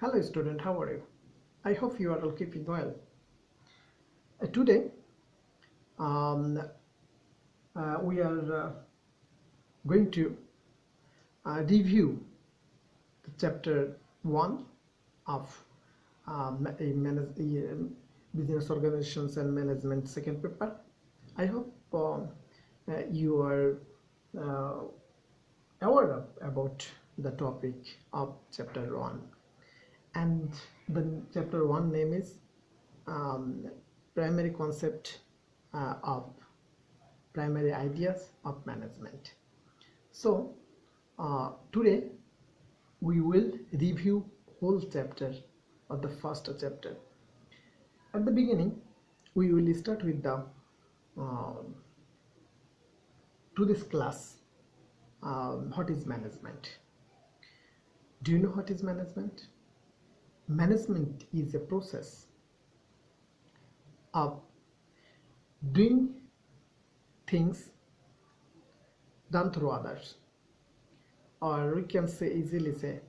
Hello student, how are you? I hope you are all keeping well. Today um, we are going to review the chapter 1 of business organizations and management second paper. I hope you are uh, aware about the topic of chapter 1, and the chapter 1 name is um, primary concept of primary ideas of management. So today we will review whole chapter of the first chapter. At the beginning we will start with the uh, to this class, what is management. Do you know what is management? Management is a process of doing things done through others, or we can say easily say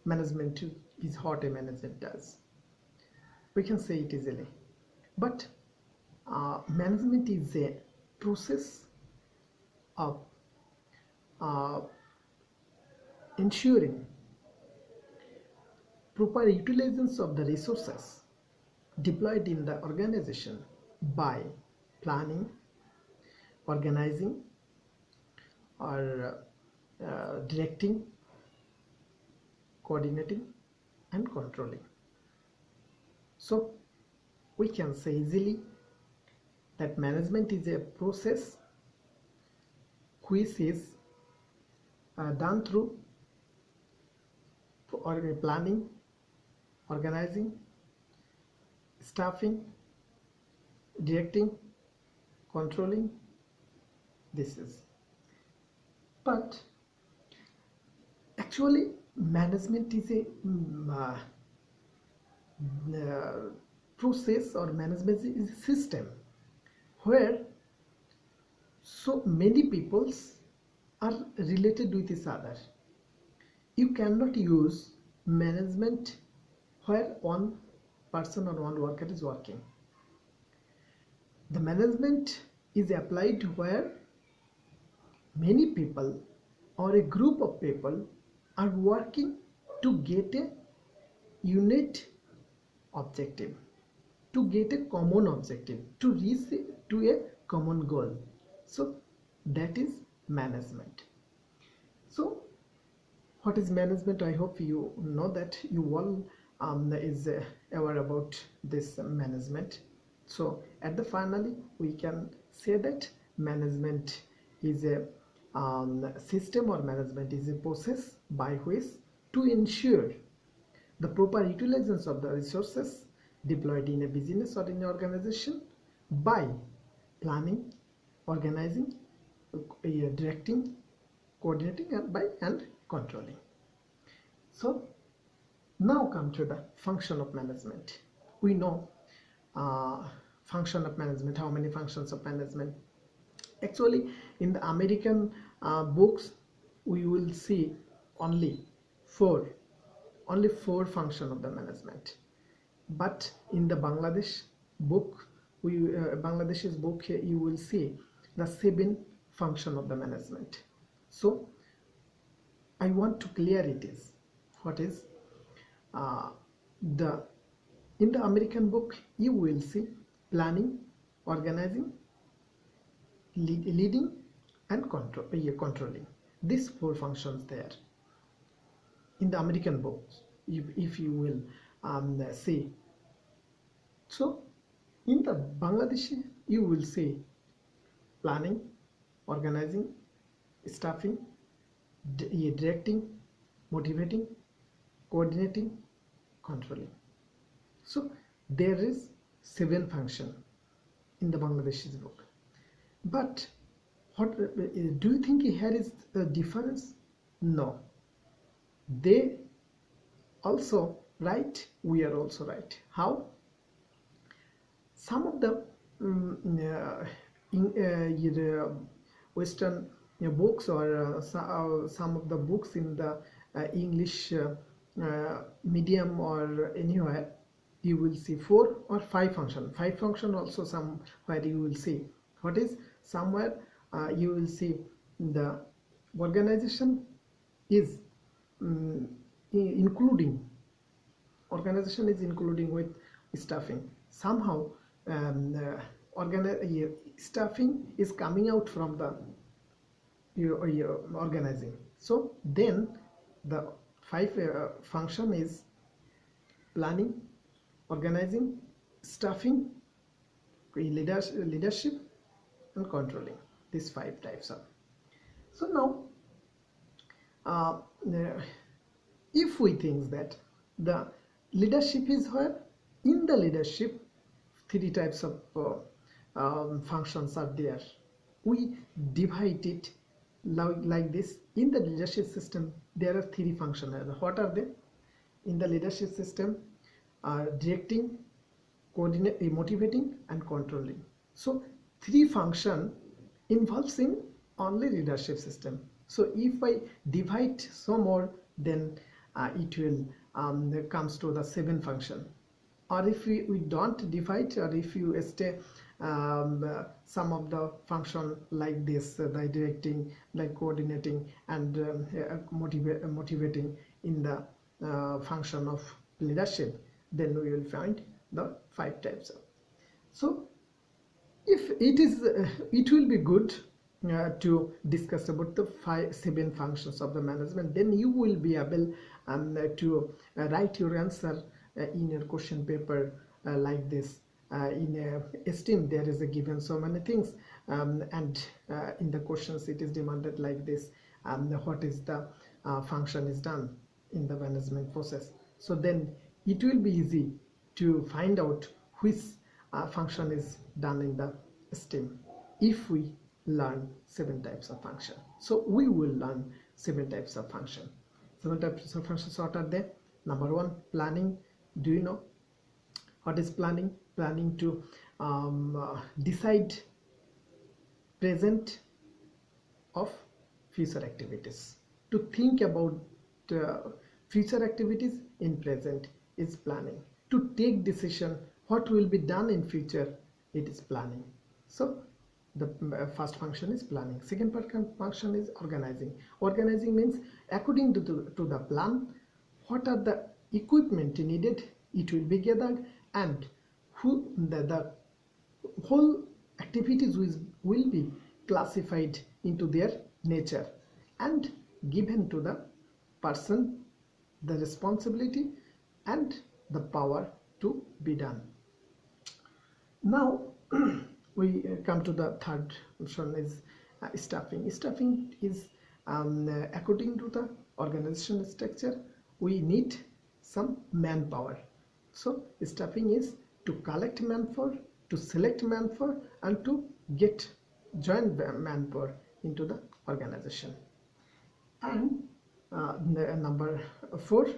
management is what a manager does. We can say it easily, but management is a process of uh, ensuring proper utilization of the resources deployed in the organization by planning, organizing, or directing, coordinating, and controlling. So we can say easily that management is a process which is done through planning, organizing, staffing, directing, controlling. This is, but actually management is a process, or management is a system where so many peoples are related with each other. You cannot use management where one person or one worker is working. The management is applied where many people or a group of people are working to get a unit objective, to get a common objective, to reach to a common goal. So that is management. So what is management? I hope you know that you all is aware about this management. So at the finally we can say that management is a system, or management is a process by which to ensure the proper utilization of the resources deployed in a business or in an organization by planning, organizing, directing, coordinating, and controlling. So now come to the function of management. We know function of management, how many functions of management. Actually in the American books we will see only four function of the management, but in the Bangladesh book, Bangladesh's book, here you will see the 7 function of the management. So I want to clear it is what is the in the American book you will see planning, organizing, leading, and controlling. These 4 functions there in the American books, if you will see. So in the Bangladeshi you will see planning, organizing, staffing, directing, motivating, coordinating, controlling. So there is 7 function in the Bangladeshi's book. But what do you think here is a difference? No. They also right, we are also right. How? Some of the Western books, or some of the books in the English Medium or anywhere, you will see 4 or 5 function. 5 function also somewhere you will see. What is somewhere you will see the organization is including with staffing. Somehow staffing is coming out from the your organizing. So then the 5 function is planning, organizing, staffing, leadership, and controlling. These 5 types of. So now uh, if we think that the leadership is where, in the leadership 3 types of functions are there. We divide it like this. In the leadership system there are 3 functions. What are they? In the leadership system, directing, coordinating, motivating, and controlling. So 3 function involves in only leadership system. So if I divide some more, then it will comes to the 7 function. Or if we don't divide, or if you stay some of the function like this, like directing, like coordinating, and motivating in the function of leadership, then we will find the 5 types. So if it is it will be good to discuss about the 7 functions of the management, then you will be able to write your answer in your question paper like this. In STEAM there is a given so many things, and in the questions it is demanded like this, what is the function is done in the management process. So then it will be easy to find out which function is done in the STEAM if we learn 7 types of function. So we will learn 7 types of function. 7 types of functions, what are they? Number 1, planning. Do you know what is planning? Planning to decide present of future activities. To think about future activities in present is planning. To take decision what will be done in future, it is planning. So the first function is planning. Second function is organizing. Organizing means according to the plan, what are the equipment needed, it will be gathered, and who the whole activities will be classified into their nature and given to the person the responsibility and the power to be done. Now we come to the third option is staffing. Staffing is according to the organizational structure, we need some manpower. So staffing is to collect manpower, to select manpower, and to get join manpower into the organization. And number 4,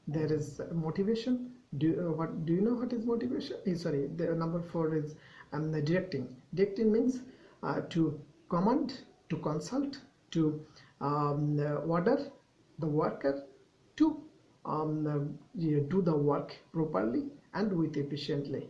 there is motivation. Do you know what is motivation? Sorry, the number 4 is directing. Directing means to command, to consult, to order the worker to do the work properly and with efficiently.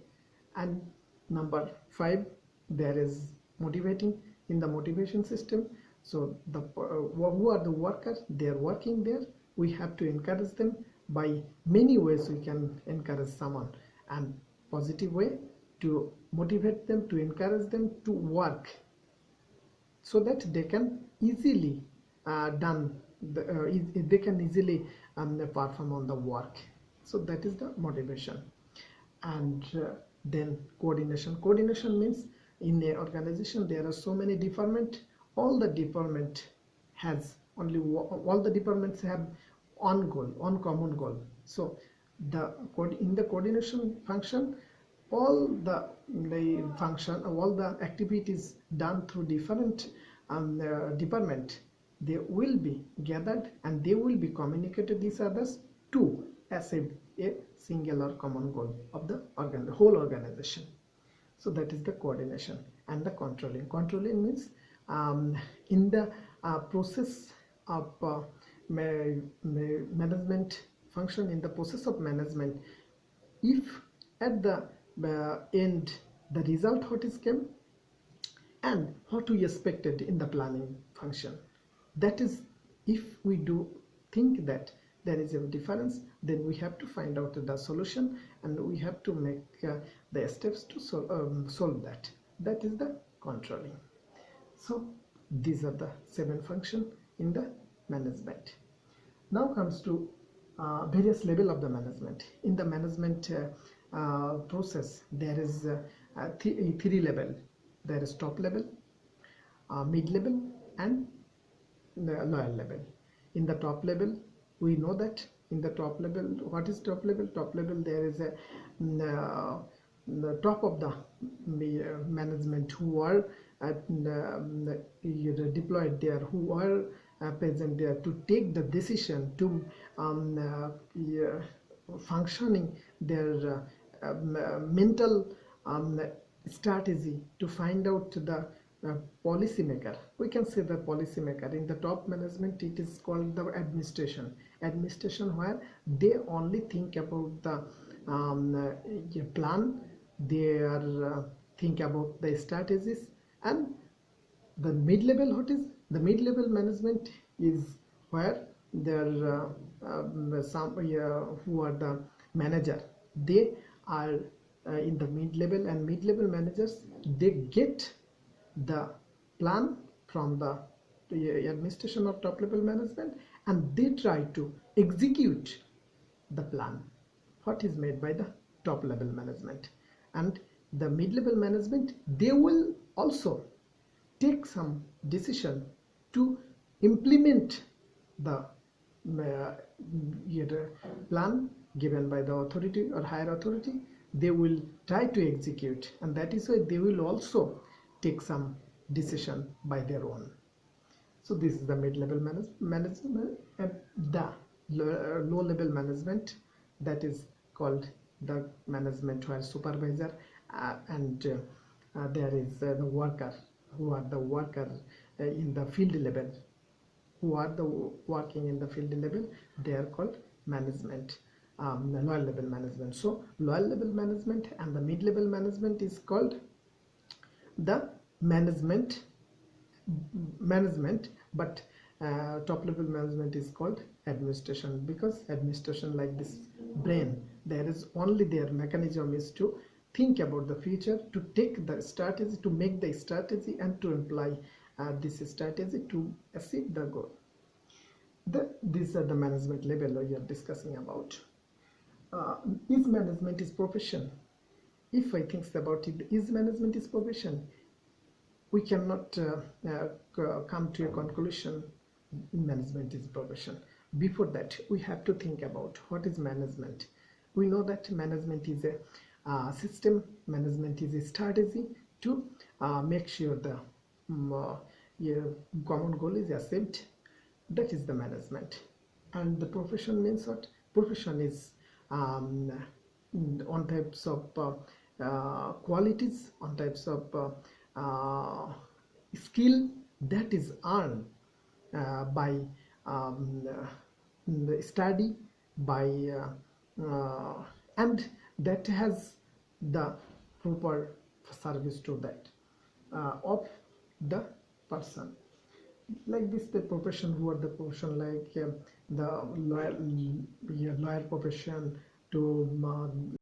And number 5, there is motivating. In the motivation system, so the who are the workers, they are working there, we have to encourage them. By many ways we can encourage someone, and positive way to motivate them, to encourage them to work so that they can easily they can easily perform on the work. So that is the motivation. And then coordination means in a organization there are so many departments. All the departments have one goal, one common goal. So in the coordination function, all the activities done through different department, they will be gathered and they will be communicated each others to achieve a single or common goal of the whole organization. So that is the coordination. And the controlling means in the process of management function in the process of management, if at the end the result what is came and what we expected in the planning function. That is, if we do think that there is a difference, then we have to find out the solution and we have to make the steps to solve that. That is the controlling. So these are the 7 functions in the management. Now comes to various level of the management. In the management process, there is three level. There is top level, mid level, and the lower level. In the top level, we know that in the top level, what is top level? Top level, there is a the top of the management who are deployed there, who are present there to take the decision, to functioning their mental strategy to find out the policy maker. We can say the policy maker. In the top management, it is called the administration. Administration, where they only think about the plan, they are think about the strategies. And the mid-level, what is the mid-level management, is where there some who are the manager, they are in the mid-level, and mid-level managers, they get the plan from the administration of top-level management, and they try to execute the plan what is made by the top-level management. And the mid-level management, they will also take some decision to implement the plan given by the authority or higher authority. They will try to execute, and that is why they will also take some decision by their own. So this is the mid-level management, and the low-level management, that is called the management where supervisor and there is the worker, who are the worker in the field level, who are the working in the field level, they are called management, lower level management. So lower level management and the mid level management is called the management, but top level management is called administration, because administration, like this brain, there is only their mechanism is to think about the future, to take the strategy, to make the strategy, and to apply this strategy to achieve the goal. These are the management level we are discussing about. Is management is profession? If I think about it, is management is profession? We cannot come to a conclusion management is profession. Before that, we have to think about what is management. We know that management is a system, management is a strategy to make sure the common goal is achieved. That is the management. And the profession means what? Profession is on types of qualities, on types of skill that is earned by study, by and that has the proper service to that of the person. Like this, the profession, who are the profession, like the lawyer profession, to